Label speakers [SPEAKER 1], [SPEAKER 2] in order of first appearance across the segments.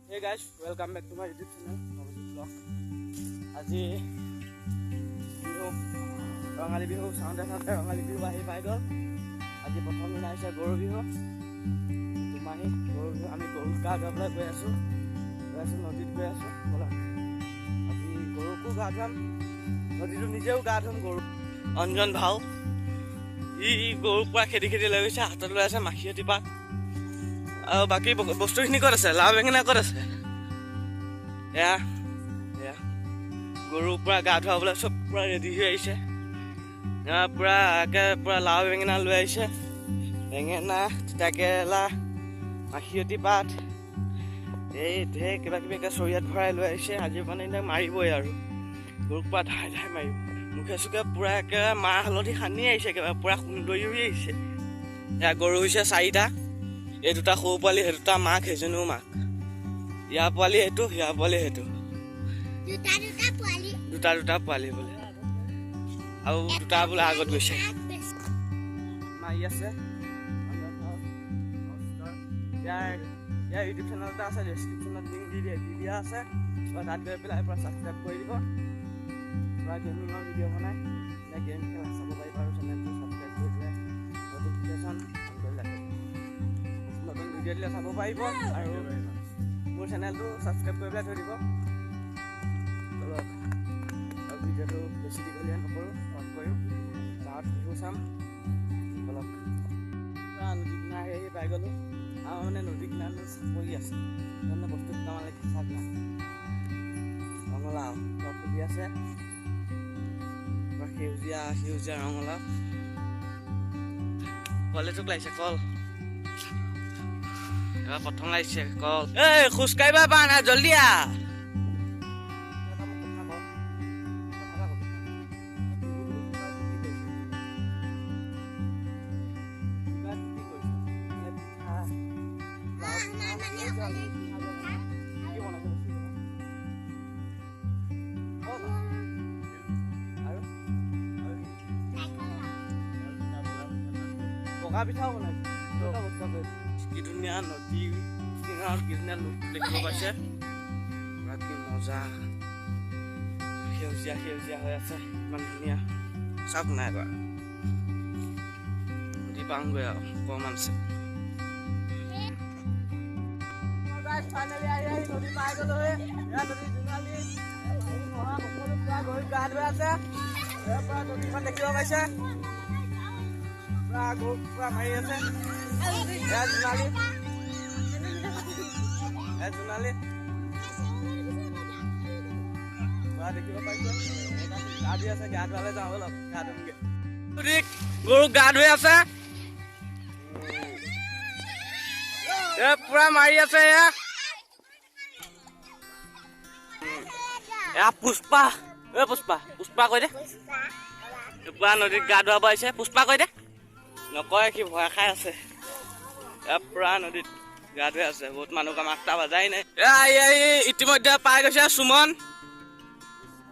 [SPEAKER 1] Hey guys, welcome back to my YouTube channel, Navajit Vlog. আজি বিহু ৰঙালী বিহু চাওঁতে ৰঙালী বিহু আহি পাই গ'ল। আজি প্ৰথম দিনা আহিছে গৰু বিহু। দুমাহী গৰু বিহু আমি গৰু গা ধুৱাবলৈ গৈ আছোঁ নদীত গৈ আছোঁ। ব'লক আজি গৰুকো গা ধুৱাম, নদীটো নিজেও গা ধুম। গৰু অঞ্জন ভাও ই গৰুৰ পৰা খেদি লৈ গৈছে, হাতত লৈ আছে মাখিয়তী পাত। আৰু বাকী বস্তুখিনি ক'ত আছে? লাও বেঙেনা ক'ত আছে? এয়া গৰুৰ পৰা গা ধুৱাবলৈ চব পূৰা ৰেডি হৈ আহিছে। পূৰা লাও বেঙেনা লৈ আহিছে, বেঙেনা, তিতা কেৰেলা, মাখিয়তী পাত, এই ঢেৰ কিবা কিবি চৰিয়াত ভৰাই লৈ আহিছে। আজি মানে এতিয়া মাৰিবই আৰু গৰুক পূৰা ধাই মাৰিব। মুখে চুখে পূৰা একেবাৰে মাহ হালধি সানি আহিছে, একেবাৰে পূৰা সুন্দৰী হৈ আহিছে। এয়া গৰু হৈছে 4টা, এই 2টা সৰু পোৱালি, সেই 2টা মাক, সেইজনীও মাক। ইয়াৰ পোৱালি সেইটো, ইয়াৰ পোৱালি সেইটো, 2টা পোৱালি বোলে। আৰু 2টা বোলে আগত গৈছে মাৰি আছে। ইয়াৰ ইউটিউব চেনেল এটা আছে, ডেছক্ৰিপশ্যনত লিংক দি দিয়া আছে। তাত গৈ পেলাই পূৰা ছাবস্ক্ৰাইব কৰি দিব। পূৰা গেমিঙৰ ভিডিঅ' বনাই গেম খেলা চাব পাৰিব। আৰু চেনেলটো ছাবস্ক্ৰাইব কৰি পেলাই নটিফিকেশ্যন অন কৰি ৰাখিব, নতুন ভিডিঅ' দিলে চাব পাৰিব। আৰু মোৰ চেনেলটো ছাবস্ক্ৰাইব কৰি পেলাই থৈ দিব। আৰু ভিডিঅ'টো বেছি দীঘলীয়া নকৰোঁ, অন কৰিম। গাঁৱত বিহু চাম। অলপ পূৰা নদী কিনাৰ আহি পাই গ'লোঁ। আৰু মানে নদী কিনাৰত চাপৰি আছে, সেইকাৰণে বস্তু দুটামান লাগি চাক নাই। ৰঙালাও ফুলি আছে, সেউজীয়া ৰঙালাও। কলেজক লাগিছে কল, এবাৰ প্ৰথম লাগিছে কল। এই খোজ কাঢ়িব পৰা নাই, জল্দি আহ। পকা পিঠাও বনাইছে। কি ধুনীয়া নদী কিনাৰত, কি ধুনীয়া লোক দেখিব পাইছে। কি মজা, সেউজীয়া হৈ আছে, ইমান ধুনীয়া। চাওক নাই বাৰু, নদী পাওঁগৈ আৰু অকণমান আছে। নদী পাই গ'লো। গা ধুই আছে, নদীখন দেখিব পাইছে। পুৰা মাৰি আছে। জোনালী দেখিব পাইছে, গা ধুই আছে। গা ধুৱালে যাওঁ, অলপ গা ধুমগে। গৰুক গা ধুই আছে, পুৰা মাৰি আছে। এয়া পুষ্পা কৈ দে। পুৰা নদীত গা ধুৱাব আহিছে। পুষ্পা কৈ দে। নকয়, সি ভয় খাই আছে। পুৰা নদীত গা ধুই আছে। বহুত মানুহ মাত্ৰা বাজাই নাই। ইতিমধ্যে পাই গৈছে সুমন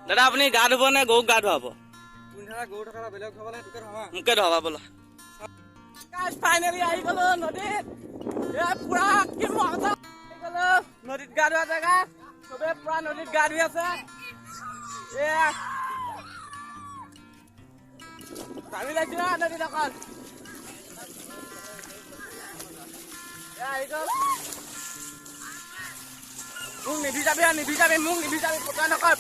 [SPEAKER 1] দাদা। আপুনি গা ধুব নে গৰুক গা ধুৱাব? মোকে ধুৱাবা বোলা। ফাইনেলি আহি গ'লো নদীত। পুৰা কি মজা নদীত গা ধোৱা জেগা। চবে পুৰা নদীত গা ধুই আছে। আমি লাগিছিল নদীত অকল। মোক নিভিজাবি, মোক নিভিজাবি, পতা নকৰ।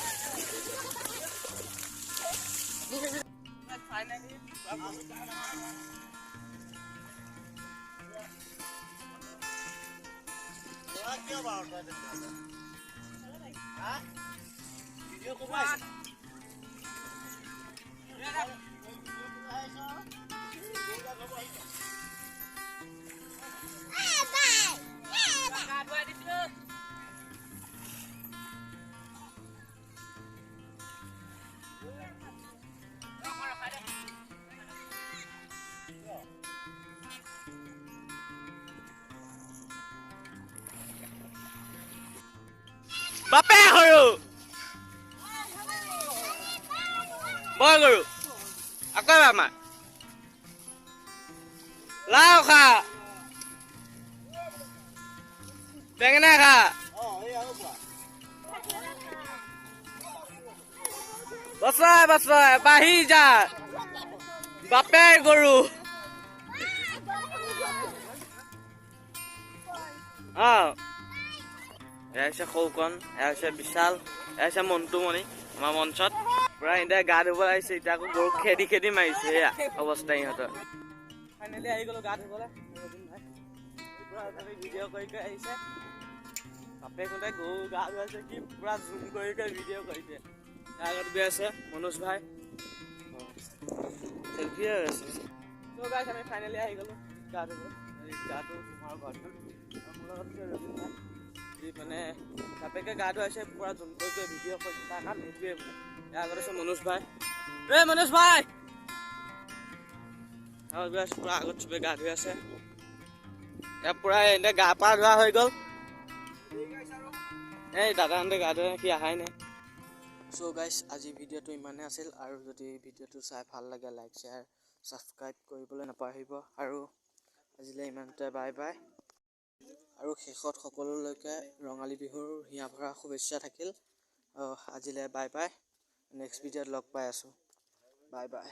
[SPEAKER 1] বাপে সৰু বল গৰু আকৌ আমাৰ লাও খা বেঙেনা খা বছৰে বাঢ়ি যা বাপে গৰু এয়া হৈছে সৌকণ, এয়া হৈছে বিশাল, এয়া হৈছে মন্টুমণি আমাৰ মঞ্চত পুৰা ইহঁতে গা ধুব আহিছে। এতিয়া আকৌ গৰু খেদি খেদি মাৰিছে। এয়া অৱস্থা ইহঁতৰ। ফাইনেলি আহি গ'লো গা ধুবলৈ। ভিডিঅ' কৰি আহিছে বাপেক কোনটাই গৰু গা ধুৱাইছে কি পুৰা জুম কৰি ভিডিঅ' কৰিছে। তাৰ আগত গৈ আছে মনোজ ভাই চেলফি হৈ আছে। ত' গাইছ আমি ফাইনেলি আহি গ'লো গা ধুব। গাটো তোমাৰ ঘৰত মোৰ লগত ৰবীন ভাই মানে বাপেকে গা ধুৱাইছে পুৰা জুম কৰি ভিডিঅ' কৰিছে। তাৰ কাম সেইটোৱে বোলে। ইয়াৰ আগত আছে মনোজ ভাই। মনোজ ভাই গৈ আছো পুৰা আগত চবে গা ধুই আছে। এতিয়া পুৰা এনে গা পা ধোৱা হৈ গ'ল। এই দাদাহঁতে গা ধুৱাই সি অহাই নাই। চ' গাইছ আজি ভিডিঅ'টো ইমানেই আছিল। আৰু যদি ভিডিঅ'টো চাই ভাল লাগে লাইক শ্বেয়াৰ ছাবস্ক্ৰাইব কৰিবলৈ নাপাহৰিব। আৰু আজিলৈ ইমানতে বাই বাই। আৰু শেষত সকলোলৈকে ৰঙালী বিহুৰ হিয়া ভৰা শুভেচ্ছা থাকিল। আজিলৈ বাই বাই। নেক্সট ভিডিঅ'ত লগ পাই আছোঁ। Bye bye.